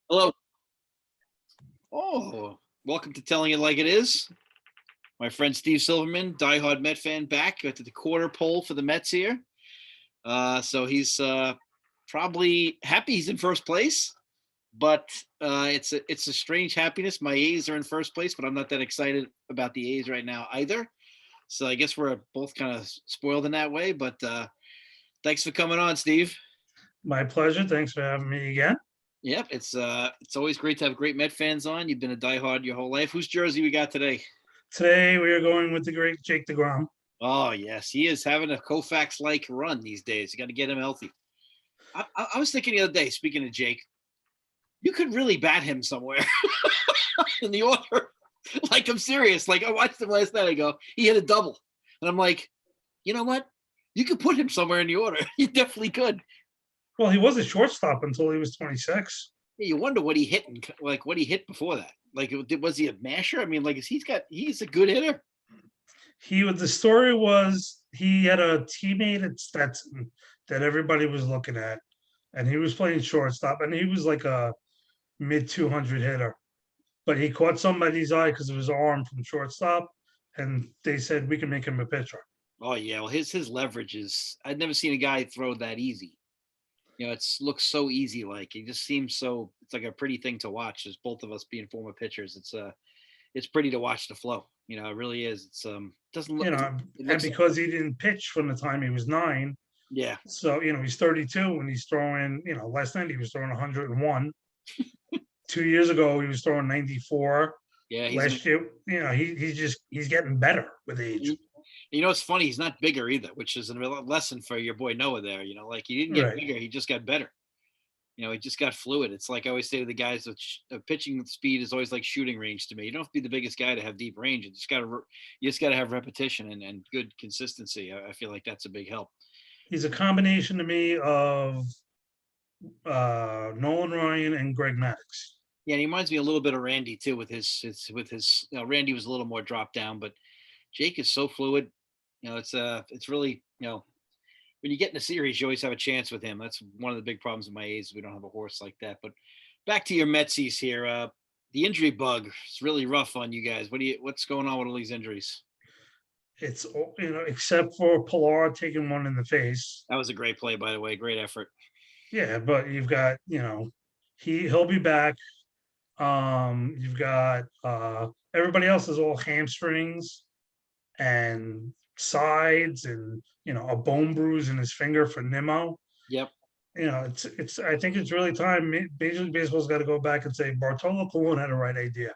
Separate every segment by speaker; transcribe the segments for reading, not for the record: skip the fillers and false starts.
Speaker 1: Hello. Oh, welcome to Telling It Like It Is. My friend Steve Silverman, diehard Met fan, back at the quarter pole for the Mets here. So he's probably happy he's in first place, but it's a strange happiness. My A's are in first place, but I'm not that excited about the A's right now either. So I guess we're both kind of spoiled in that way. But thanks for coming on, Steve.
Speaker 2: My pleasure. Thanks for having me again.
Speaker 1: Yep, it's always great to have great Met fans on. You've been a diehard your whole life. Whose jersey we got today?
Speaker 2: Today we are going with the great Jake DeGrom.
Speaker 1: Oh yes, he is having a Koufax-like run these days. You got to get him healthy. I was thinking the other day, speaking of Jake, you could really bat him somewhere in the order. Like I'm serious. Like I watched him last night. I go, he hit a double, and I'm like, you know what? You could put him somewhere in the order. You definitely could.
Speaker 2: Well, he was a shortstop until he was 26.
Speaker 1: You wonder what he hit and like what he hit before that. Like was he a masher? I mean, like he's a good hitter.
Speaker 2: The story was he had a teammate at Stetson that everybody was looking at, and he was playing shortstop, and he was like a mid 200 hitter. But he caught somebody's eye because of his arm from shortstop, and they said we can make him a pitcher.
Speaker 1: Oh yeah, well his leverage is. I've never seen a guy throw that easy. It's looks so easy. Like it just seems so. It's like a pretty thing to watch. As both of us being former pitchers, it's pretty to watch the flow. It really is. It's doesn't look.
Speaker 2: You know,
Speaker 1: It
Speaker 2: and
Speaker 1: looks.
Speaker 2: because he didn't pitch from the time he was 9,
Speaker 1: Yeah,
Speaker 2: so he's 32 and he's throwing. Last night he was throwing 101. 2 years ago he was throwing 94.
Speaker 1: yeah.
Speaker 2: Last year, he's getting better with age.
Speaker 1: He, it's funny. He's not bigger either, which is a lesson for your boy Noah there. Like he didn't get
Speaker 2: Right.
Speaker 1: bigger. He just got better. He just got fluid. It's like I always say to the guys that pitching speed is always like shooting range to me. You don't have to be the biggest guy to have deep range. You just got to have repetition and good consistency. I feel like that's a big help.
Speaker 2: He's a combination to me of Nolan Ryan and Greg Maddux.
Speaker 1: Yeah, and he reminds me a little bit of Randy too with his. Randy was a little more drop down, but Jake is so fluid. It's really when you get in a series, you always have a chance with him. That's one of the big problems with my A's. We don't have a horse like that. But back to your Metsies here. The injury bug is really rough on you guys. What's going on with all these injuries?
Speaker 2: It's except for Pilar taking one in the face.
Speaker 1: That was a great play, by the way. Great effort.
Speaker 2: Yeah, but you've got he'll be back. You've got everybody else is all hamstrings and sides and a bone bruise in his finger for Nimmo.
Speaker 1: Yep.
Speaker 2: It's I think it's really time Major League Baseball's got to go back and say Bartolo Colon had the right idea.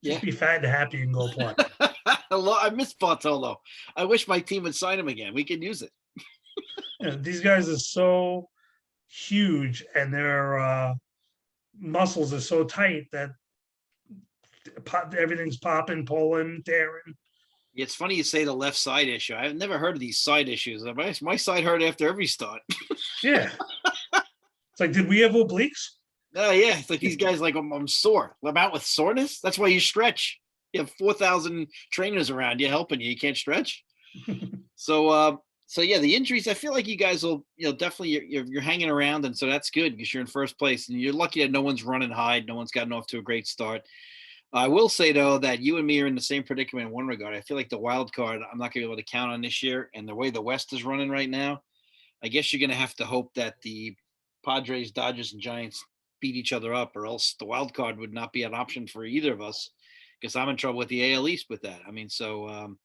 Speaker 1: Yeah.
Speaker 2: Just be fat and happy and go play.
Speaker 1: I miss Bartolo. I wish my team would sign him again. We could use it.
Speaker 2: These guys are so huge and their muscles are so tight that everything's popping, pulling, tearing.
Speaker 1: It's funny you say the left side issue. I've never heard of these side issues. My side hurt after every start.
Speaker 2: Yeah. It's like, did we have obliques?
Speaker 1: Oh yeah, it's like these guys like I'm sore. I'm out with soreness. That's why you stretch. You have 4,000 trainers around you helping you. You can't stretch. So yeah, the injuries. I feel like you guys will, definitely you're hanging around, and so that's good because you're in first place, and you're lucky that no one's running high. No one's gotten off to a great start. I will say though that you and me are in the same predicament in one regard. I feel like the wild card I'm not going to be able to count on this year, and the way the West is running right now, I guess you're going to have to hope that the Padres, Dodgers, and Giants beat each other up, or else the wild card would not be an option for either of us. Because I'm in trouble with the AL East with that. I mean, so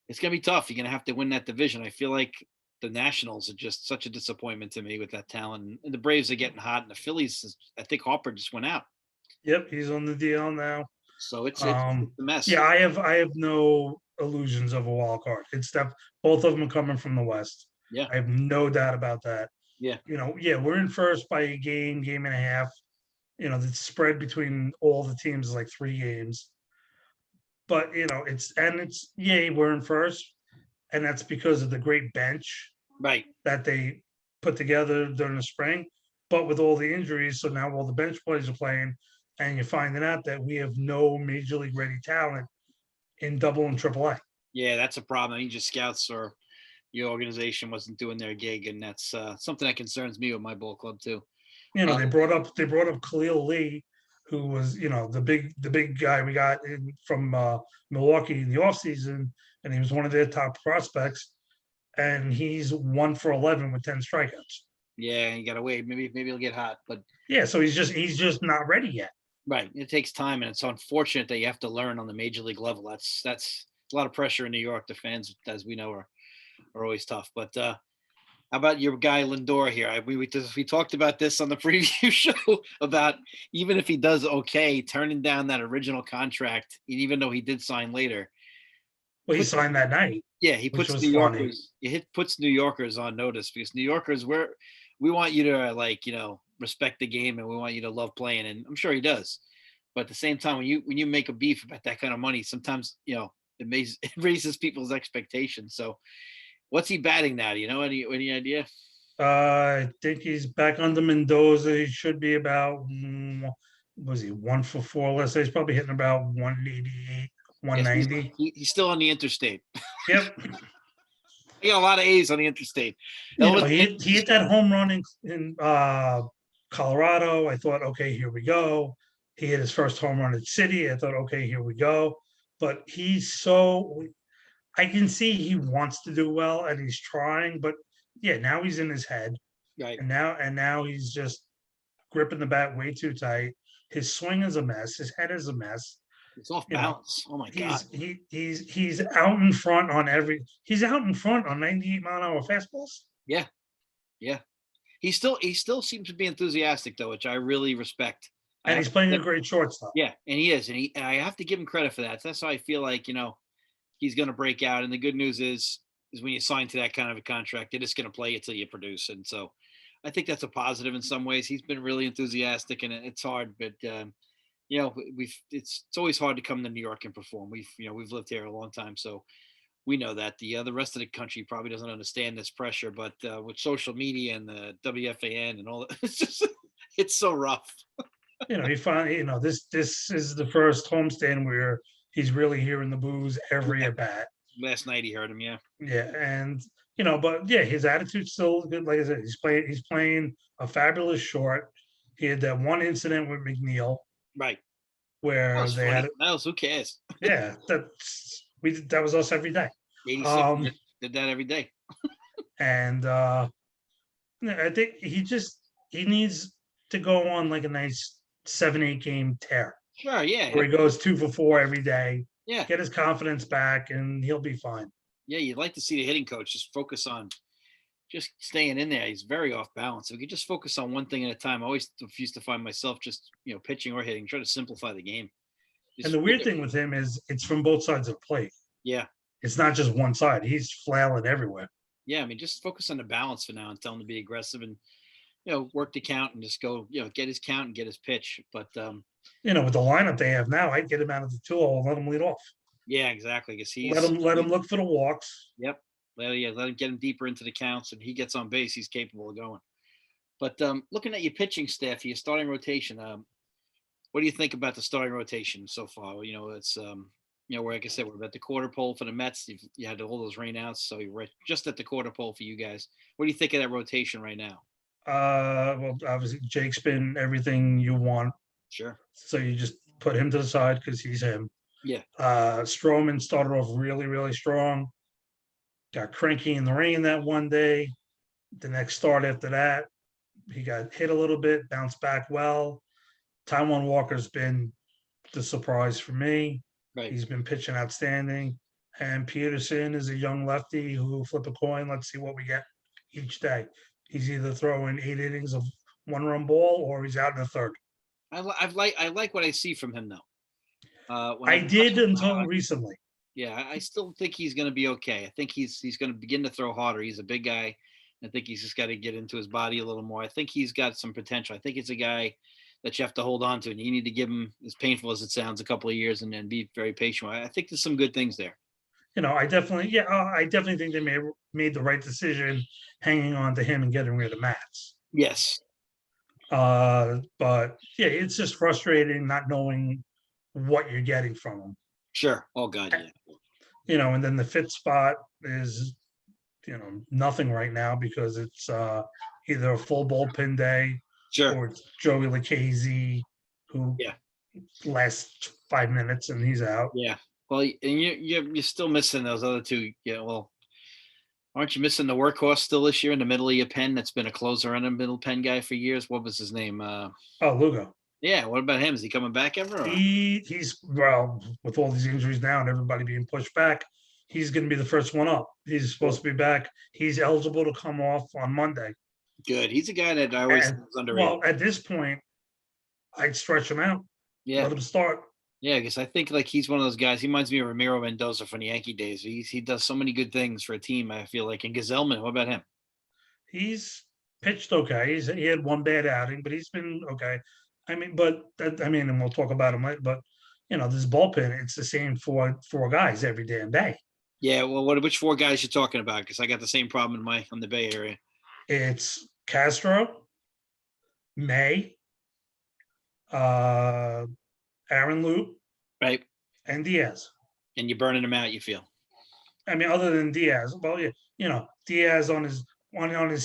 Speaker 1: it's going to be tough. You're going to have to win that division. I feel like the Nationals are just such a disappointment to me with that talent. And the Braves are getting hot, and the Phillies, I think Harper just went out.
Speaker 2: Yep, he's on the DL now.
Speaker 1: So it's a mess.
Speaker 2: Yeah, I have no illusions of a wild card. It's that both of them are coming from the West.
Speaker 1: Yeah.
Speaker 2: I have no doubt about that.
Speaker 1: Yeah.
Speaker 2: We're in first by a game and a half. The spread between all the teams is like 3 games. But we're in first, and that's because of the great bench
Speaker 1: Right.
Speaker 2: that they put together during the spring. But with all the injuries, so now all the bench players are playing, and you're finding out that we have no major league ready talent in double and triple A.
Speaker 1: Yeah, that's a problem. You just scouts or your organization wasn't doing their gig, and that's something that concerns me with my ball club too.
Speaker 2: They brought up Khalil Lee, who was, the big guy we got from Milwaukee in the offseason, and he was one of their top prospects, and he's 1 for 11 with 10 strikeouts.
Speaker 1: Yeah, you gotta wait. Maybe he'll get hot, but
Speaker 2: Yeah, so he's just not ready yet.
Speaker 1: right, it takes time, and it's unfortunate that you have to learn on the major league level. That's a lot of pressure in New York. The fans, as we know, are always tough. But how about your guy Lindor here? We talked about this on the preview show about even if he does okay, turning down that original contract, even though he did sign later.
Speaker 2: Well, he signed that night,
Speaker 1: Yeah, he
Speaker 2: which
Speaker 1: puts
Speaker 2: was
Speaker 1: New
Speaker 2: funny.
Speaker 1: Yorkers. Puts New Yorkers on notice because New Yorkers, we want you to respect the game and we want you to love playing, and I'm sure he does. But at the same time, when you make a beef about that kind of money, sometimes it raises people's expectations. So, what's he batting now? Do you know any idea?
Speaker 2: I think he's back under Mendoza. He should be about, was he 1 for 4? Let's say he's probably hitting about 188,
Speaker 1: Yes,
Speaker 2: 190.
Speaker 1: he's still on the interstate.
Speaker 2: Yep.
Speaker 1: He got a lot of A's on the interstate.
Speaker 2: He hit that home run in Colorado. I thought, okay, here we go. He hit his first home run at City. I thought, okay, here we go. But I can see he wants to do well and he's trying, but yeah, now he's in his head.
Speaker 1: Right.
Speaker 2: And now he's just gripping the bat way too tight. His swing is a mess. His head is a mess.
Speaker 1: It's off balance. Oh my god.
Speaker 2: He's out in front on he's out in front on 98-mile-an-hour fastballs.
Speaker 1: Yeah. Yeah. He still seems to be enthusiastic though, which I really respect.
Speaker 2: And he's playing a great shortstop.
Speaker 1: Yeah, and he is, and I have to give him credit for that. That's how I feel like he's going to break out. And the good news is when you sign to that kind of a contract, they're just going to play it till you produce. And so, I think that's a positive in some ways. He's been really enthusiastic, and it's hard, but it's always hard to come to New York and perform. We've lived here a long time, so we know that the rest of the country probably doesn't understand this pressure. But with social media and the WFAN and all that, it's so rough.
Speaker 2: He finally, this is the first homestand where he's really hearing the boos every at bat.
Speaker 1: Last night he heard him, yeah.
Speaker 2: Yeah, and but yeah, his attitude's still good. Like I said, he's playing a fabulous short. He had that one incident with McNeil,
Speaker 1: right?
Speaker 2: Where they had
Speaker 1: who cares?
Speaker 2: Yeah, that was us every day.
Speaker 1: 86 did that every day.
Speaker 2: And I think he needs to go on like a nice 7-8 game tear.
Speaker 1: Sure, yeah.
Speaker 2: Where he goes 2 for 4 every day.
Speaker 1: Yeah.
Speaker 2: Get his confidence back and he'll be fine.
Speaker 1: Yeah, you'd like to see the hitting coach just focus on just staying in there. He's very off balance. If we could just focus on one thing at a time, I always used to find myself just, pitching or hitting, try to simplify the game.
Speaker 2: And the weird thing with him is it's from both sides of the plate.
Speaker 1: Yeah.
Speaker 2: It's not just one side. He's flailing everywhere.
Speaker 1: Yeah, I mean, just focus on the balance for now and tell him to be aggressive and, work the count and just go, get his count and get his pitch. But,
Speaker 2: with the lineup they have now, I'd get him out of the 2-hole and let him lead off.
Speaker 1: Yeah, exactly. Because
Speaker 2: let him look for the walks.
Speaker 1: Yep. Let him get him deeper into the counts, and he gets on base. He's capable of going. But looking at your pitching staff, your starting rotation, what do you think about the starting rotation so far? It's where, like I said, we're at the quarter pole for the Mets. You had all those rainouts, so you're just at the quarter pole for you guys. What do you think of that rotation right now?
Speaker 2: Well, obviously Jake's been everything you want.
Speaker 1: Sure.
Speaker 2: So you just put him to the side because he's him.
Speaker 1: Yeah.
Speaker 2: Stroman started off really, really strong. Got cranky in the rain that one day. The next start after that, he got hit a little bit, bounced back well. Taijuan Walker's been the surprise for me.
Speaker 1: Right.
Speaker 2: He's been pitching outstanding. And Peterson is a young lefty who will flip a coin. Let's see what we get each day. He's either throwing 8 innings of 1-run ball or he's out in the third.
Speaker 1: I like what I see from him though.
Speaker 2: I did until recently.
Speaker 1: Yeah, I still think he's going to be okay. I think he's going to begin to throw harder. He's a big guy. I think he's just got to get into his body a little more. I think he's got some potential. I think it's a guy that you have to hold on to, and you need to give him, as painful as it sounds, a couple of years and be very patient. I think there's some good things there.
Speaker 2: I definitely think they made the right decision hanging on to him and getting rid of Matz.
Speaker 1: Yes.
Speaker 2: But yeah, it's just frustrating not knowing what you're getting from him.
Speaker 1: Sure. Oh God, yeah.
Speaker 2: And then the fifth spot is, nothing right now because it's either a full bullpen day
Speaker 1: Sure.
Speaker 2: or it's Joey Lucchese, who
Speaker 1: Yeah.
Speaker 2: lasts 5 minutes and he's out.
Speaker 1: Yeah. Well, and you're still missing those other two. Yeah. Well, aren't you missing the workhorse still this year in the middle of your pen? That's been a closer and a middle pen guy for years. What was his name?
Speaker 2: Oh, Lugo.
Speaker 1: Yeah. What about him? Is he coming back ever? Or?
Speaker 2: He's well, with all these injuries now and everybody being pushed back, he's going to be the first one up. He's supposed to be back. He's eligible to come off on Monday.
Speaker 1: Good. He's a guy that I always
Speaker 2: And,
Speaker 1: think was underrated.
Speaker 2: well, at this point, I'd stretch him out.
Speaker 1: Yeah.
Speaker 2: Let him start.
Speaker 1: Yeah, because I think like he's one of those guys. He reminds me of Ramiro Mendoza from the Yankee days. He does so many good things for a team. I feel like. And Gazelman, what about him?
Speaker 2: He's pitched okay. He had one bad outing, but he's been okay. I mean, and we'll talk about him later. But this bullpen, it's the same four guys every damn day.
Speaker 1: Yeah. Well, which four guys you talking about? Because I got the same problem on the Bay Area.
Speaker 2: It's Castro, May, Aaron Loop,
Speaker 1: Right.
Speaker 2: and Diaz.
Speaker 1: And you're burning them out. You feel.
Speaker 2: I mean, other than Diaz, well, Diaz on his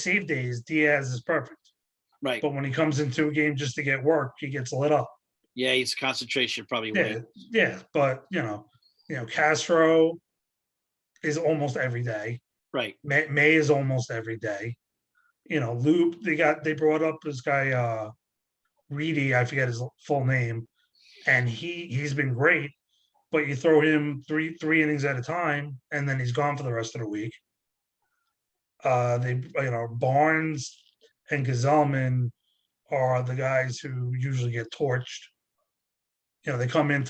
Speaker 2: save days, Diaz is perfect.
Speaker 1: Right.
Speaker 2: But when he comes into a game just to get work, he gets lit up.
Speaker 1: Yeah, his concentration probably way.
Speaker 2: Yeah, but Castro is almost every day.
Speaker 1: Right.
Speaker 2: May is almost every day. Loop, they brought up this guy Reedy, I forget his full name, and he's been great, but you throw him three innings at a time, and then he's gone for the rest of the week. Barnes and Gazelman are the guys who usually get torched. They come in,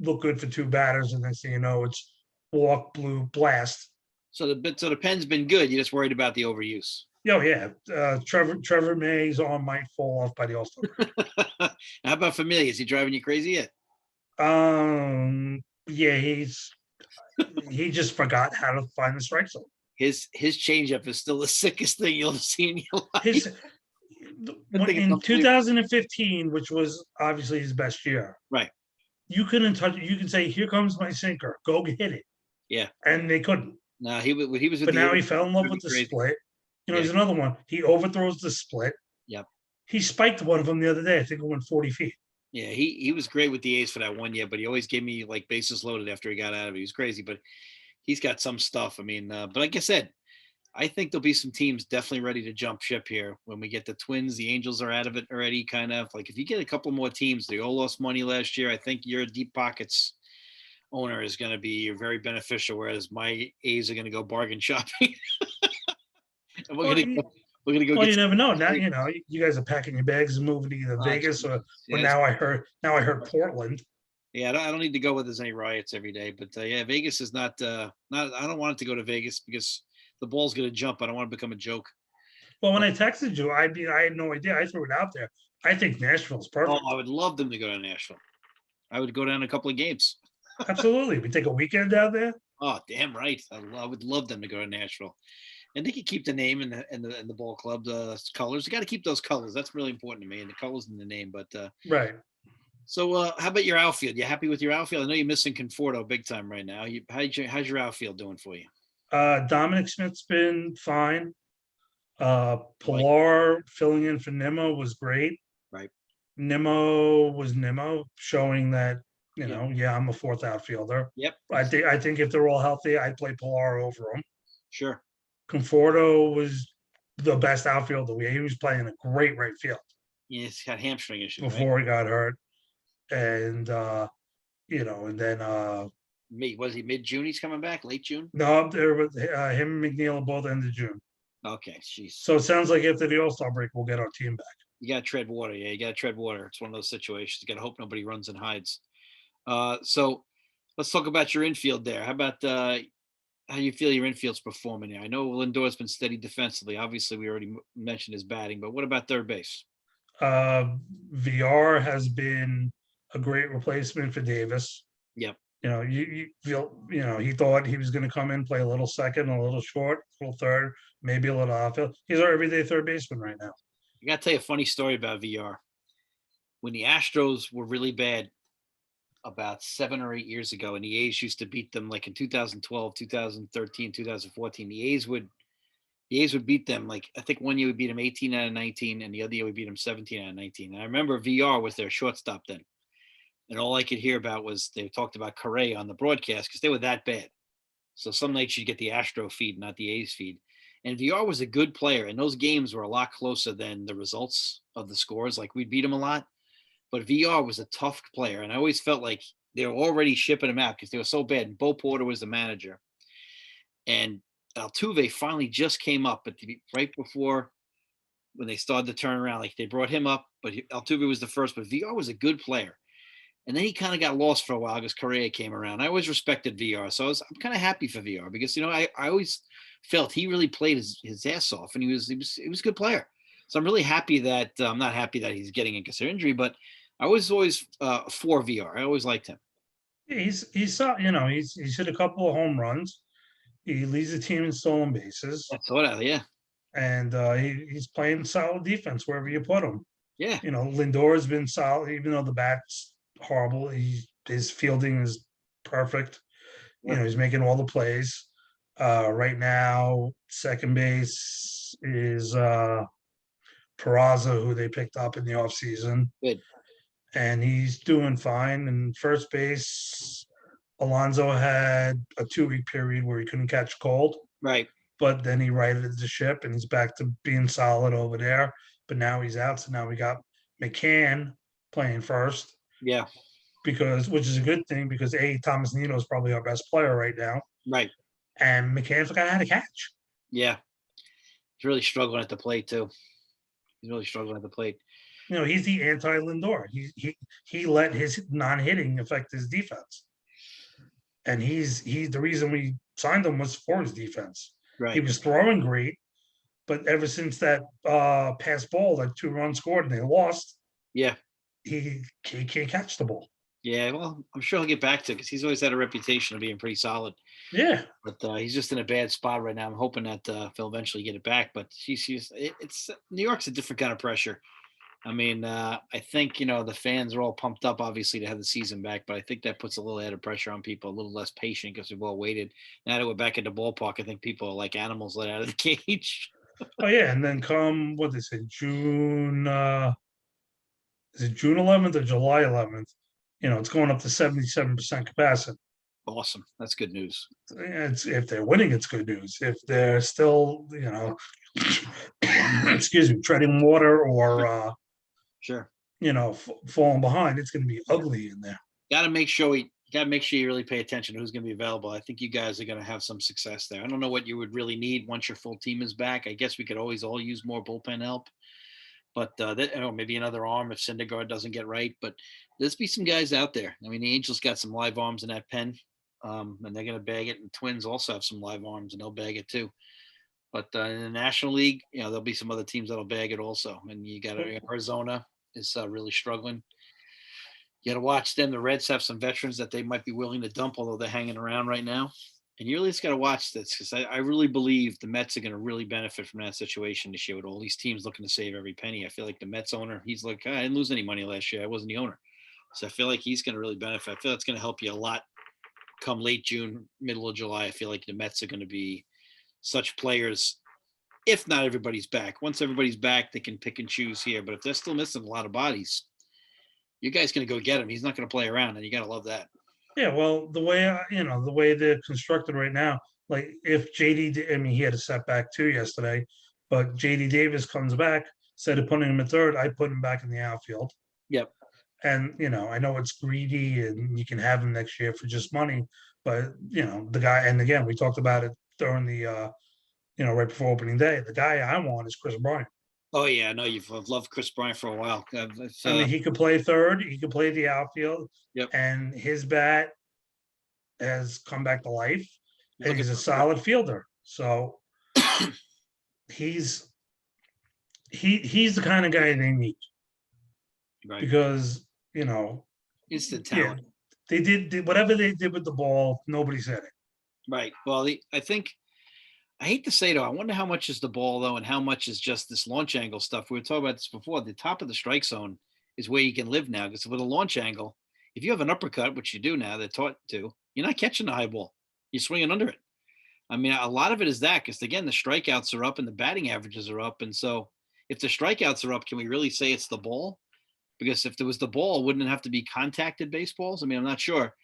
Speaker 2: look good for two batters, and next thing you know, it's walk, blue, blast.
Speaker 1: So the pen's been good. You're just worried about the overuse.
Speaker 2: Oh yeah, Trevor May's arm might fall off by the All-Star.
Speaker 1: How about Familia? Is he driving you crazy yet?
Speaker 2: Yeah, he just forgot how to find the strike zone.
Speaker 1: His changeup is still the sickest thing you'll see in your life.
Speaker 2: In 2015, which was obviously his best year,
Speaker 1: right?
Speaker 2: You couldn't touch it. You could say, "Here comes my sinker. Go hit it."
Speaker 1: Yeah,
Speaker 2: and they couldn't.
Speaker 1: No, he was.
Speaker 2: But now he fell in love with the split. He's another one. He overthrows the split.
Speaker 1: Yep.
Speaker 2: He spiked one of them the other day. I think it went 40 feet.
Speaker 1: Yeah, he was great with the A's for that 1 year, but he always gave me like bases loaded after he got out of it. He was crazy, but he's got some stuff. I mean, but like I said, I think there'll be some teams definitely ready to jump ship here when we get the Twins. The Angels are out of it already, kind of. Like if you get a couple more teams, they all lost money last year. I think your deep pockets owner is going to be very beneficial, whereas my A's are going to go bargain shopping. And we're going to go.
Speaker 2: Well, you never know. Now you guys are packing your bags and moving to either Vegas or now I heard Portland.
Speaker 1: Yeah, I don't need to go where there's any riots every day, but yeah, Vegas is not. I don't want it to go to Vegas because the ball's going to jump. I don't want to become a joke.
Speaker 2: Well, when I texted you, I had no idea. I threw it out there. I think Nashville's perfect.
Speaker 1: Oh, I would love them to go to Nashville. I would go down a couple of games.
Speaker 2: Absolutely, we take a weekend down there.
Speaker 1: Oh, damn right! I would love them to go to Nashville, and they could keep the name and the ball club colors. You got to keep those colors. That's really important to me, and the colors in the name. But
Speaker 2: right.
Speaker 1: So, how about your outfield? You happy with your outfield? I know you're missing Conforto big time right now. How's your outfield doing for you?
Speaker 2: Dominic Smith's been fine. Pilar filling in for Nimmo was great.
Speaker 1: Right.
Speaker 2: Nimmo was Nimmo, showing that I'm a fourth outfielder.
Speaker 1: Yep.
Speaker 2: I think if they're all healthy, I'd play Pilar over them.
Speaker 1: Sure.
Speaker 2: Conforto was the best outfielder. He was playing a great right field.
Speaker 1: Yeah, he's got hamstring issues
Speaker 2: before he got hurt, and and then
Speaker 1: was he mid-June? He's coming back, late June.
Speaker 2: No, there was him and McNeil are both end of June.
Speaker 1: Okay, jeez.
Speaker 2: So it sounds like after the All-Star break, we'll get our team back.
Speaker 1: You got to tread water. Yeah, you got to tread water. It's one of those situations. You got to hope nobody runs and hides. So let's talk about your infield there. How about how you feel your infield's performing here? I know Lindor's been steady defensively. Obviously, we already mentioned his batting, but what about third base?
Speaker 2: VR has been a great replacement for Davis.
Speaker 1: Yep.
Speaker 2: You feel, he thought he was going to come in, play a little second, a little short, a little third, maybe a little outfield. He's our everyday third baseman right now.
Speaker 1: I got to tell you a funny story about VR. When the Astros were really bad about 7 or 8 years ago, and the A's used to beat them like in 2012, 2013, 2014, the A's would The A's would beat them. Like I think one year we beat them 18 out of 19, and the other year we beat them 17 out of 19. And I remember VR was their shortstop then, and all I could hear about was they talked about Correa on the broadcast because they were that bad. So some nights you get the Astro feed, not the A's feed. And VR was a good player, and those games were a lot closer than the results of the scores. Like we'd beat him a lot, but VR was a tough player, and I always felt like they were already shipping him out because they were so bad. And Bo Porter was the manager, and Altuve finally just came up, but right before when they started to turn around, like they brought him up, but Altuve was the first. But VR was a good player, and then he kind of got lost for a while because Correa came around. I always respected VR, so I'm kind of happy for VR because I always felt he really played his ass off, and he was a good player. So I'm really happy that I'm not happy that he's getting a considered injury, but I was always for VR. I always liked him.
Speaker 2: He's hit a couple of home runs. He leads the team in stolen bases,
Speaker 1: I saw that. Yeah,
Speaker 2: and he's playing solid defense wherever you put him.
Speaker 1: yeah,
Speaker 2: Lindor has been solid, even though the bat's horrible. His fielding is perfect.
Speaker 1: yeah.
Speaker 2: He's making all the plays. Right now, second base is Peraza, who they picked up in the offseason,
Speaker 1: Good.
Speaker 2: and he's doing fine. And first base, Alonso had a 2-week period where he couldn't catch cold,
Speaker 1: Right.
Speaker 2: but then he righted the ship and he's back to being solid over there. But now he's out, so now we got McCann playing first
Speaker 1: Yeah.
Speaker 2: which is a good thing because Thomas Nino is probably our best player right now,
Speaker 1: Right.
Speaker 2: and McCann forgot how to catch.
Speaker 1: Yeah. He's really struggling at the plate too. He's really struggling at the plate.
Speaker 2: He's the anti Lindor. He let his non-hitting affect his defense, and he's the reason we signed him was for his defense.
Speaker 1: Right.
Speaker 2: He was throwing great, but ever since that pass ball, that 2 runs scored and they lost,
Speaker 1: Yeah.
Speaker 2: he can't catch the ball.
Speaker 1: Yeah. Well, I'm sure he'll get back to it because he's always had a reputation of being pretty solid.
Speaker 2: Yeah.
Speaker 1: But he's just in a bad spot right now. I'm hoping that he'll eventually get it back. But it's New York's a different kind of pressure. I mean, I think the fans are all pumped up, obviously, to have the season back. But I think that puts a little added pressure on people, a little less patient because we've all waited. Now that we're back at the ballpark, I think people are like animals let out of the cage.
Speaker 2: Oh yeah, and then come what they say June. Is it June 11th or July 11th? It's going up to 77% capacity.
Speaker 1: Awesome. That's good news.
Speaker 2: It's if they're winning, it's good news. If they're still, excuse me, treading water or
Speaker 1: Sure.
Speaker 2: falling behind, it's going to be ugly in there.
Speaker 1: Got to make sure you really pay attention to who's going to be available. I think you guys are going to have some success there. I don't know what you would really need once your full team is back. I guess we could always all use more bullpen help, but maybe another arm if Syndergaard doesn't get right. But there's be some guys out there. I mean, the Angels got some live arms in that pen, and they're going to bag it. And Twins also have some live arms, and they'll bag it too. But in the National League, there'll be some other teams that'll bag it also. And you got Arizona is really struggling. You got to watch them. The Reds have some veterans that they might be willing to dump, although they're hanging around right now. And you really just got to watch this because I really believe the Mets are going to really benefit from that situation this year with all these teams looking to save every penny. I feel like the Mets owner, he's like, I didn't lose any money last year. I wasn't the owner. So I feel like he's going to really benefit. I feel it's going to help you a lot come late June, middle of July. I feel like the Mets are going to be such players. If not everybody's back, once everybody's back, they can pick and choose here. But if they're still missing a lot of bodies, you guys going to go get him. He's not going to play around, and you got to love that.
Speaker 2: Yeah, well, the way they're constructed right now, like if JD, I mean, he had a setback too yesterday, but JD Davis comes back, instead of putting him at third, I put him back in the outfield.
Speaker 1: Yep.
Speaker 2: And I know it's greedy, and you can have him next year for just money, but the guy, and again, we talked about it during the, right before opening day. The guy I want is Chris Bryant.
Speaker 1: Oh yeah, I know you've loved Chris Bryant for a while.
Speaker 2: I mean, he could play third, he could play the outfield,
Speaker 1: Yep.
Speaker 2: and his bat has come back to life, and he's a solid fielder. So he's the kind of guy they need,
Speaker 1: right.
Speaker 2: Because
Speaker 1: instant talent.
Speaker 2: They did whatever they did with the ball. Nobody said it.
Speaker 1: Right. Well, I think. I hate to say though, I wonder how much is the ball though, and how much is just this launch angle stuff. We were talking about this before. The top of the strike zone is where you can live now because with a launch angle, if you have an uppercut, which you do now, they're taught to, you're not catching the high ball. You're swinging under it. I mean, a lot of it is that because again, the strikeouts are up and the batting averages are up, and so if the strikeouts are up, can we really say it's the ball? Because if there was the ball, wouldn't it have to be contacted baseballs? I mean, I'm not sure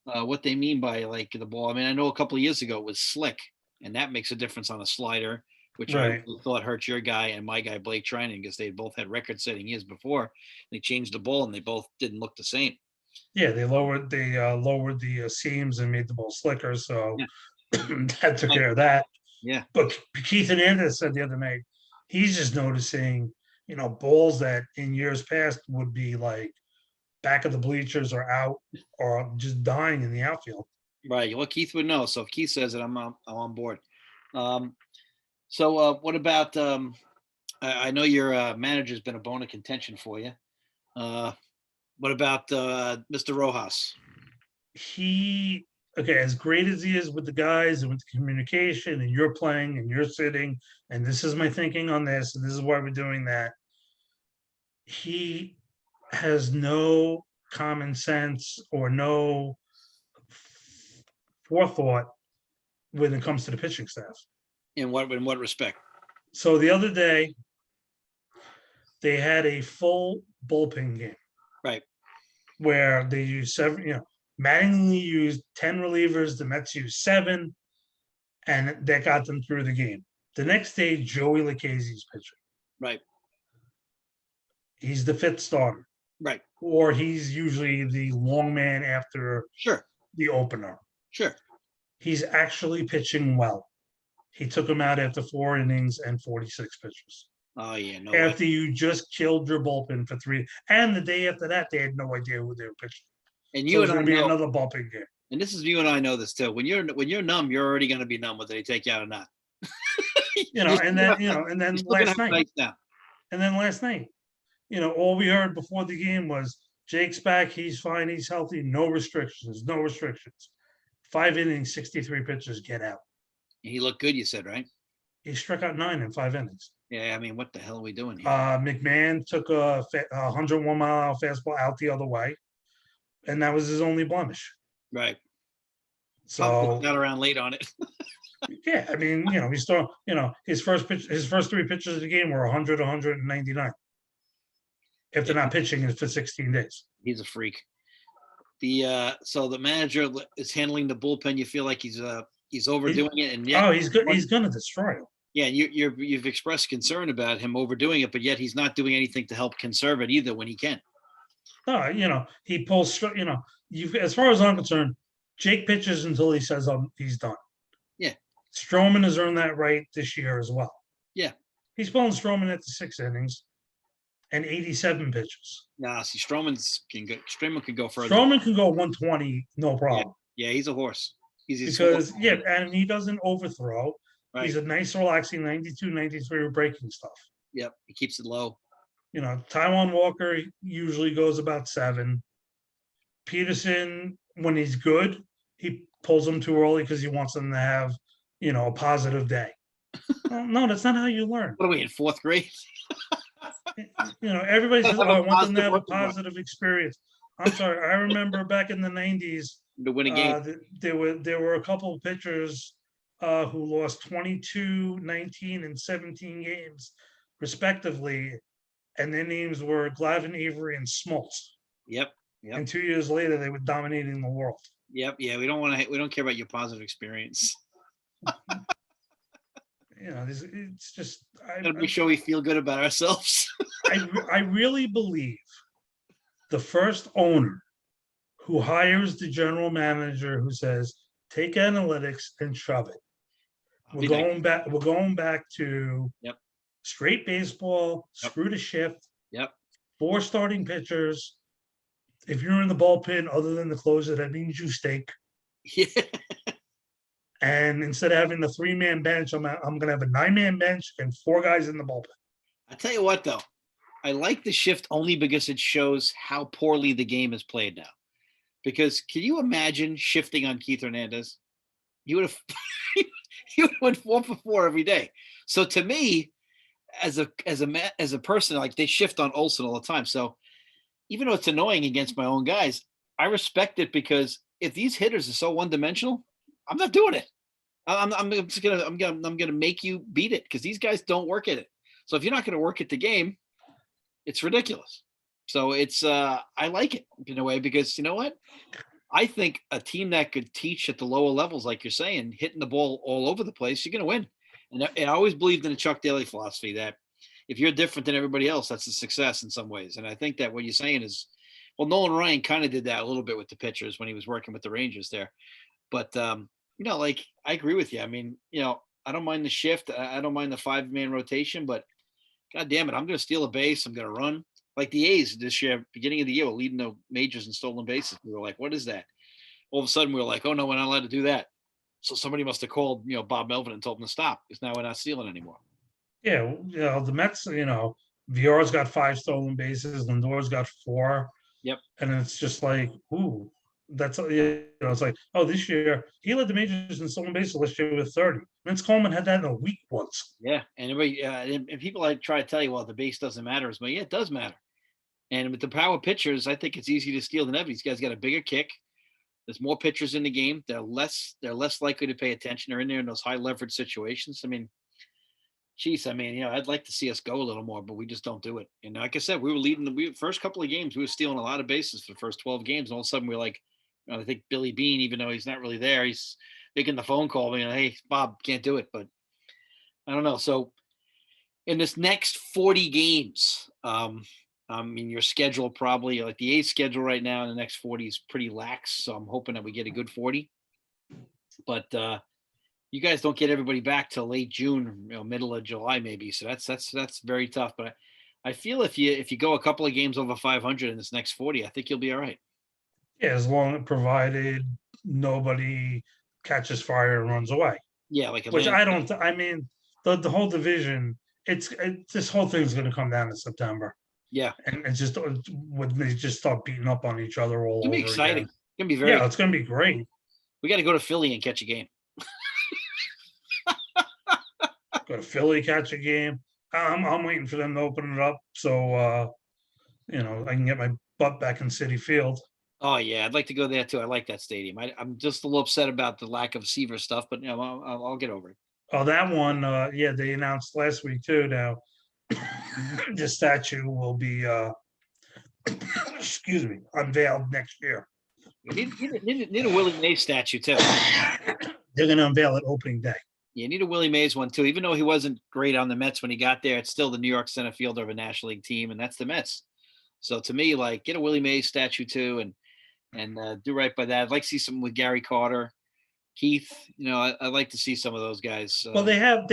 Speaker 1: what they mean by like the ball. I mean, I know a couple of years ago it was slick, and that makes a difference on a slider, which I
Speaker 2: Right.
Speaker 1: thought hurt your guy and my guy Blake Trinan because they both had record-setting years before. They changed the ball and they both didn't look the same.
Speaker 2: Yeah, they lowered the seams and made the ball slicker, so
Speaker 1: Yeah,
Speaker 2: that took care of that.
Speaker 1: yeah,
Speaker 2: But Keith Hernandez said the other night, he's just noticing, balls that in years past would be like back of the bleachers or out or just dying in the outfield.
Speaker 1: right. Well, Keith would know. So if Keith says it, I'm on board. Um, so what about? I know your manager's been a bone of contention for you. Uh, what about Mr. Rojas?
Speaker 2: He Okay, as great as he is with the guys and with the communication, and you're playing and you're sitting, and this is my thinking on this, and this is why we're doing that. He has no common sense or no forethought when it comes to the pitching staff.
Speaker 1: In what respect?
Speaker 2: So the other day, they had a full bullpen game
Speaker 1: Right.
Speaker 2: where they used seven, Mattingly used 10 relievers, the Mets used seven, and that got them through the game. The next day, Joey Lucchese's pitching.
Speaker 1: Right.
Speaker 2: He's the fifth starter,
Speaker 1: Right.
Speaker 2: or he's usually the long man after
Speaker 1: Sure.
Speaker 2: the opener.
Speaker 1: Sure.
Speaker 2: He's actually pitching well. He took him out after 4 innings and 46 pitches.
Speaker 1: Oh yeah. No way.
Speaker 2: After you just killed your bullpen for three, and the day after that, they had no idea who they were pitching.
Speaker 1: And
Speaker 2: So
Speaker 1: you
Speaker 2: it's
Speaker 1: and I
Speaker 2: going to be
Speaker 1: know,
Speaker 2: another bullpen game.
Speaker 1: and this is you and I know this too. When you're numb, you're already going to be numb whether they take you out or not.
Speaker 2: And then
Speaker 1: You're still gonna
Speaker 2: last
Speaker 1: have
Speaker 2: night,
Speaker 1: nights now.
Speaker 2: all we heard before the game was Jake's back, he's fine, he's healthy, no restrictions, no restrictions. 5 innings, 63 pitches, get out.
Speaker 1: He looked good. You said right.
Speaker 2: He struck out 9 in 5 innings.
Speaker 1: Yeah. I mean, what the hell are we doing here?
Speaker 2: McMahon took a 101-mile-an-hour fastball out the other way, and that was his only blemish.
Speaker 1: Right.
Speaker 2: So
Speaker 1: Got around late on it.
Speaker 2: yeah, I mean, he still, his first three pitches of the game were 100, 199. If they're not pitching it for 16 days.
Speaker 1: He's a freak. So the manager is handling the bullpen. You feel like he's overdoing it, and yet
Speaker 2: He's good. He's going to destroy him.
Speaker 1: yeah, you've expressed concern about him overdoing it, but yet he's not doing anything to help conserve it either when he can.
Speaker 2: No, he pulls. As far as I'm concerned, Jake pitches until he says he's done.
Speaker 1: Yeah.
Speaker 2: Stroman has earned that right this year as well.
Speaker 1: Yeah.
Speaker 2: He's pulling Stroman at the 6 innings and 87 pitches.
Speaker 1: Nah, see, Stroman can go further.
Speaker 2: Stroman can go 120, no problem.
Speaker 1: Yeah, he's a horse.
Speaker 2: And he doesn't overthrow.
Speaker 1: Right.
Speaker 2: He's a nice, relaxing 92, 93 breaking stuff.
Speaker 1: Yep, he keeps it low.
Speaker 2: Taijuan Walker usually goes about 7. Peterson, when he's good, he pulls them too early because he wants them to have, a positive day. No, that's not how you learn.
Speaker 1: What are we in 4th grade?
Speaker 2: Everybody says, "Oh, I want them to have a
Speaker 1: Positive
Speaker 2: positive experience." I'm sorry. I remember back in the 90s,
Speaker 1: To win a game.
Speaker 2: there were a couple of pitchers who lost 22, 19, and 17 games, respectively, and their names were Glavine, Avery, and Smoltz.
Speaker 1: Yep.
Speaker 2: And 2 years later, they were dominating the world.
Speaker 1: Yep. Yeah, we don't care about your positive experience.
Speaker 2: It's just
Speaker 1: Gotta make sure we feel good about ourselves.
Speaker 2: I really believe the first owner who hires the general manager who says, take analytics and shove it. We're going back to
Speaker 1: Yep.
Speaker 2: straight baseball,
Speaker 1: Yep.
Speaker 2: screw the shift,
Speaker 1: Yep.
Speaker 2: 4 starting pitchers. If you're in the bullpen, other than the closer, that means you stink.
Speaker 1: Yeah.
Speaker 2: And instead of having the 3-man bench, I'm going to have a 9-man bench and 4 guys in the bullpen.
Speaker 1: I tell you what, though, I like the shift only because it shows how poorly the game is played now. Because can you imagine shifting on Keith Hernandez? You would have you went 4 for 4 every day. So to me, as a person, like they shift on Olsen all the time. So even though it's annoying against my own guys, I respect it because if these hitters are so one-dimensional, I'm not doing it. I'm gonna make you beat it because these guys don't work at it. So if you're not gonna work at the game, it's ridiculous. So it's I like it in a way because you know what? I think a team that could teach at the lower levels, like you're saying, hitting the ball all over the place, you're going to win. And I always believed in the Chuck Daly philosophy that if you're different than everybody else, that's a success in some ways. And I think that what you're saying is, well, Nolan Ryan kind of did that a little bit with the pitchers when he was working with the Rangers there. But like I agree with you. I mean, I don't mind the shift. I don't mind the 5-man rotation, but God damn it, I'm going to steal a base. I'm going to run. Like the A's this year, beginning of the year, were leading the majors in stolen bases. We were like, what is that? All of a sudden, we were like, oh no, we're not allowed to do that. So somebody must have called, Bob Melvin and told him to stop because now we're not stealing anymore.
Speaker 2: Yeah, the Mets, Viora's got 5 stolen bases, Lindor's got 4,
Speaker 1: Yep.
Speaker 2: and it's just like, ooh, it's like, oh, this year he led the majors in stolen bases last year with 30. Vince Coleman had that in a week once.
Speaker 1: Yeah, and and people like try to tell you, well, the base doesn't matter as much. Yeah, it does matter. And with the power pitchers, I think it's easy to steal than ever. These guys got a bigger kick. There's more pitchers in the game. They're less likely to pay attention. They're in there in those high leverage situations. I mean, geez, I mean, I'd like to see us go a little more, but we just don't do it. And like I said, we were leading the first couple of games. We were stealing a lot of bases for the first 12 games. And all of a sudden, we're like, I think Billy Bean, even though he's not really there, he's making the phone call. Hey, Bob, can't do it. But I don't know. So in this next 40 games, I mean, your schedule probably like the A's schedule right now in the next 40 is pretty lax. So I'm hoping that we get a good 40. But you guys don't get everybody back till late June, middle of July maybe. So that's very tough. But I feel if you go a couple of games over 500 in this next 40, I think you'll be all right.
Speaker 2: Yeah, as long provided nobody catches fire and runs away.
Speaker 1: Yeah, like
Speaker 2: Which
Speaker 1: Atlanta.
Speaker 2: I don't. I mean, the whole division. This whole thing's going to come down to September,
Speaker 1: Yeah,
Speaker 2: and it's just when they just start beating up on each other all
Speaker 1: it's gonna be
Speaker 2: over
Speaker 1: exciting.
Speaker 2: again.
Speaker 1: It's gonna be very.
Speaker 2: Yeah, it's going to be great.
Speaker 1: We got to go to Philly and catch a game.
Speaker 2: Go to Philly, catch a game. I'm waiting for them to open it up so I can get my butt back in City Field.
Speaker 1: Oh yeah, I'd like to go there too. I like that stadium. I'm just a little upset about the lack of Seaver stuff, but I'll get over it.
Speaker 2: Oh, that one, yeah, they announced last week too. Now, the statue will be, excuse me, unveiled next year.
Speaker 1: You need a Willie Mays statue too.
Speaker 2: They're going to unveil it opening day.
Speaker 1: You need a Willie Mays one too. Even though he wasn't great on the Mets when he got there, it's still the New York center fielder of a National League team, and that's the Mets. So to me, like, get a Willie Mays statue too, and do right by that. I'd like to see something with Gary Carter, Keith. I'd like to see some of those guys.
Speaker 2: Well, they have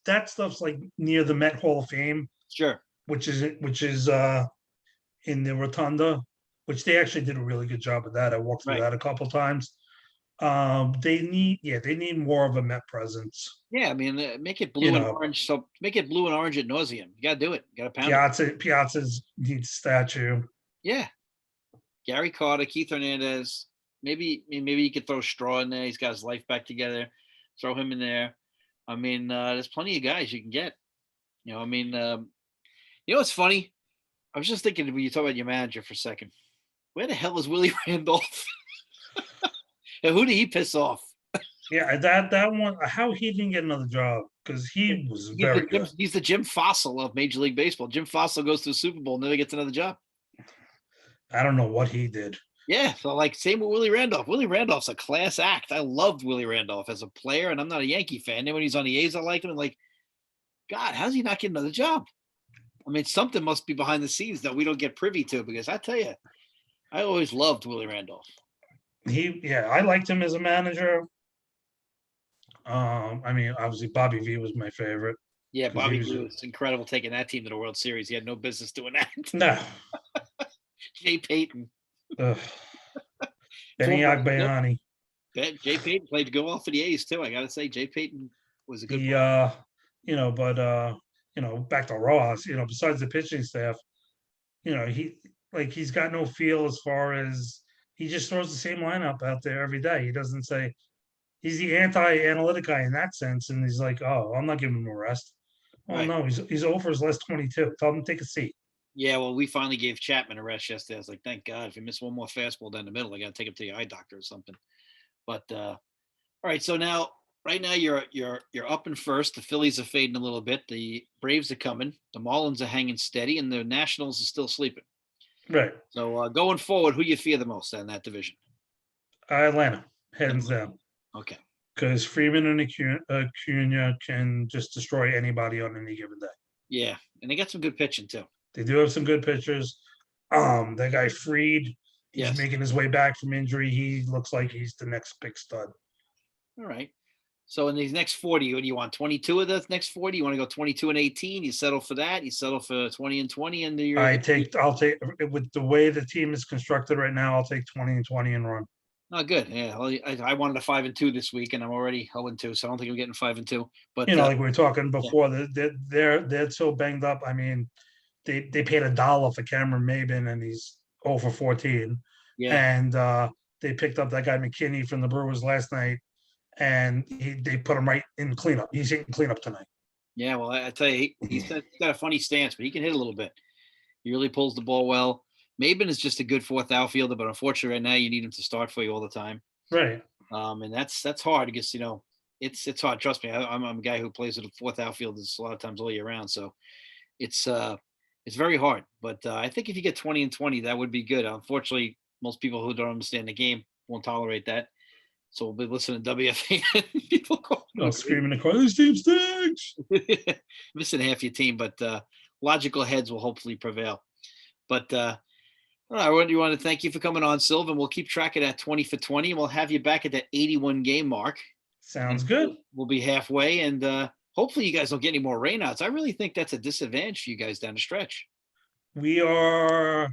Speaker 2: that stuff's like near the Met Hall of Fame,
Speaker 1: Sure.
Speaker 2: which is in the rotunda, which they actually did a really good job of that. I walked through
Speaker 1: Right.
Speaker 2: that a couple times. They need more of a Met presence.
Speaker 1: Yeah, I mean, make it blue and orange. So make it blue and orange at nauseum. You got to do it. You got to pound it.
Speaker 2: Piazza's needs a statue.
Speaker 1: Yeah. Gary Carter, Keith Hernandez. Maybe you could throw Straw in there. He's got his life back together. Throw him in there. I mean, there's plenty of guys you can get. I mean, what's funny? I was just thinking when you talk about your manager for a second. Where the hell is Willie Randolph? And who did he piss off?
Speaker 2: Yeah, that one. How he didn't get another job because he was very good.
Speaker 1: He's the Jim Fossil of Major League Baseball. Jim Fossil goes to the Super Bowl, never gets another job.
Speaker 2: I don't know what he did.
Speaker 1: Yeah, so like same with Willie Randolph. Willie Randolph's a class act. I loved Willie Randolph as a player, and I'm not a Yankee fan. And when he's on the A's, I liked him. And like, God, how's he not getting another job? I mean, something must be behind the scenes that we don't get privy to. Because I tell you, I always loved Willie Randolph.
Speaker 2: I liked him as a manager. I mean, obviously Bobby V was my favorite.
Speaker 1: Yeah, Bobby V was incredible taking that team to the World Series. He had no business doing that.
Speaker 2: No.
Speaker 1: Jay Payton.
Speaker 2: Benny Agbayani.
Speaker 1: Jay Payton played to go off for the A's too. I got to say, Jay Payton was a good.
Speaker 2: Back to Ross. Besides the pitching staff, he's got no feel as far as he just throws the same lineup out there every day. He doesn't say he's the anti-analytic guy in that sense, and he's like, "Oh, I'm not giving him a rest." Well, right. No, he's over his last 22. Tell him to take a seat.
Speaker 1: Yeah, well, we finally gave Chapman a rest yesterday. I was like, thank God. If he missed one more fastball down the middle, I got to take him to the eye doctor or something. But all right, so now right now you're up in first. The Phillies are fading a little bit. The Braves are coming. The Marlins are hanging steady, and the Nationals are still sleeping.
Speaker 2: Right.
Speaker 1: So going forward, who you fear the most in that division?
Speaker 2: Atlanta, hands down.
Speaker 1: Okay.
Speaker 2: Because Freeman and Acuna can just destroy anybody on any given day.
Speaker 1: Yeah, and they got some good pitching too.
Speaker 2: They do have some good pitchers. That guy Freed, he's
Speaker 1: Yes.
Speaker 2: making his way back from injury. He looks like he's the next big stud.
Speaker 1: All right. So in these next 40, what do you want? 22 of the next 40? You want to go 22 and 18? You settle for that? You settle for 20 and 20 and
Speaker 2: I'll take with the way the team is constructed right now, I'll take 20 and 20 and run.
Speaker 1: Oh, good. Yeah. Well, I wanted a 5 and 2 this week, and I'm already 0 and 2, so I don't think I'm getting 5 and 2. But
Speaker 2: like we were talking before, they're so banged up. I mean, they paid $1 for Cameron Maben, and he's 0 for 14.
Speaker 1: yeah,
Speaker 2: And they picked up that guy McKinney from the Brewers last night, and they put him right in cleanup. He's hitting cleanup tonight.
Speaker 1: yeah. Well, I tell you, he's got a funny stance, but he can hit a little bit. He really pulls the ball well. Maben is just a good fourth outfielder, but unfortunately, right now you need him to start for you all the time.
Speaker 2: Right.
Speaker 1: And that's hard because it's hard. Trust me, I'm a guy who plays with the fourth outfielders a lot of times all year round, so it's very hard. But I think if you get 20 and 20, that would be good. Unfortunately, most people who don't understand the game won't tolerate that. So we'll be listening to WFA. People
Speaker 2: Screaming across, this team stinks.
Speaker 1: Missing half your team, but logical heads will hopefully prevail. But I want to thank you for coming on, Sylvan. We'll keep track of that 20 for 20. And we'll have you back at that 81 game mark.
Speaker 2: Sounds good.
Speaker 1: We'll be halfway, and hopefully you guys don't get any more rainouts. I really think that's a disadvantage for you guys down the stretch.
Speaker 2: We are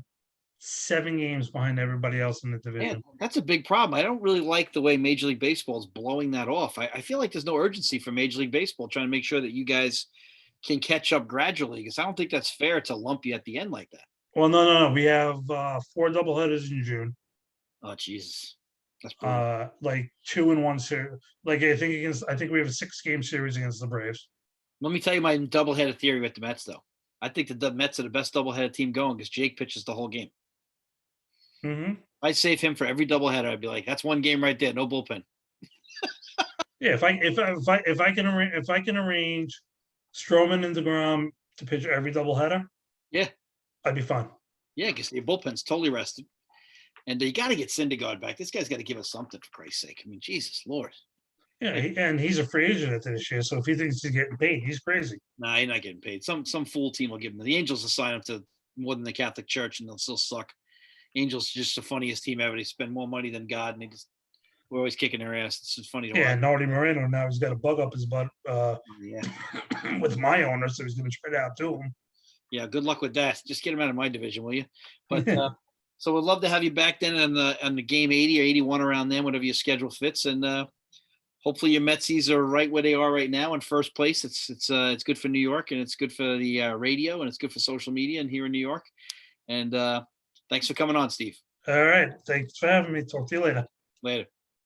Speaker 2: 7 games behind everybody else in the division.
Speaker 1: Yeah, that's a big problem. I don't really like the way Major League Baseball is blowing that off. I feel like there's no urgency for Major League Baseball trying to make sure that you guys can catch up gradually, because I don't think that's fair to lump you at the end like that.
Speaker 2: Well, no. We have 4 doubleheaders in June.
Speaker 1: Oh, Jesus. That's
Speaker 2: like 2 in 1 series. Like I think we have a 6-game series against the Braves.
Speaker 1: Let me tell you my doubleheader theory with the Mets, though. I think the Mets are the best doubleheader team going because Jake pitches the whole game.
Speaker 2: Mm-hmm.
Speaker 1: I'd save him for every doubleheader. I'd be like, that's one game right there, no bullpen.
Speaker 2: Yeah, if I can arrange Stroman and DeGrom to pitch every doubleheader,
Speaker 1: yeah,
Speaker 2: I'd be fine.
Speaker 1: Yeah, because the bullpen's totally rested, and you got to get Syndergaard back. This guy's got to give us something, for Christ's sake. I mean, Jesus Lord.
Speaker 2: Yeah, and he's a free agent at this year, so if he thinks he's getting paid, he's crazy.
Speaker 1: Nah, he's not getting paid. Some fool team will give him. The Angels will sign him to more than the Catholic Church, and they'll still suck. Angels are just the funniest team ever. They spend more money than God, and we're always kicking their ass. It's just funny to watch.
Speaker 2: Yeah, Nardi Moreno now he's got a bug up his butt with my owner, so he's going to trade out to him.
Speaker 1: Yeah, good luck with that. Just get him out of my division, will you? But so we'd love to have you back then on the game 80 or 81 around then, whatever your schedule fits, and hopefully your Metsies are right where they are right now in first place. It's good for New York, and it's good for the radio, and it's good for social media and here in New York. And thanks for coming on, Steve.
Speaker 2: All right. Thanks for having me. Talk to you later.
Speaker 1: Later.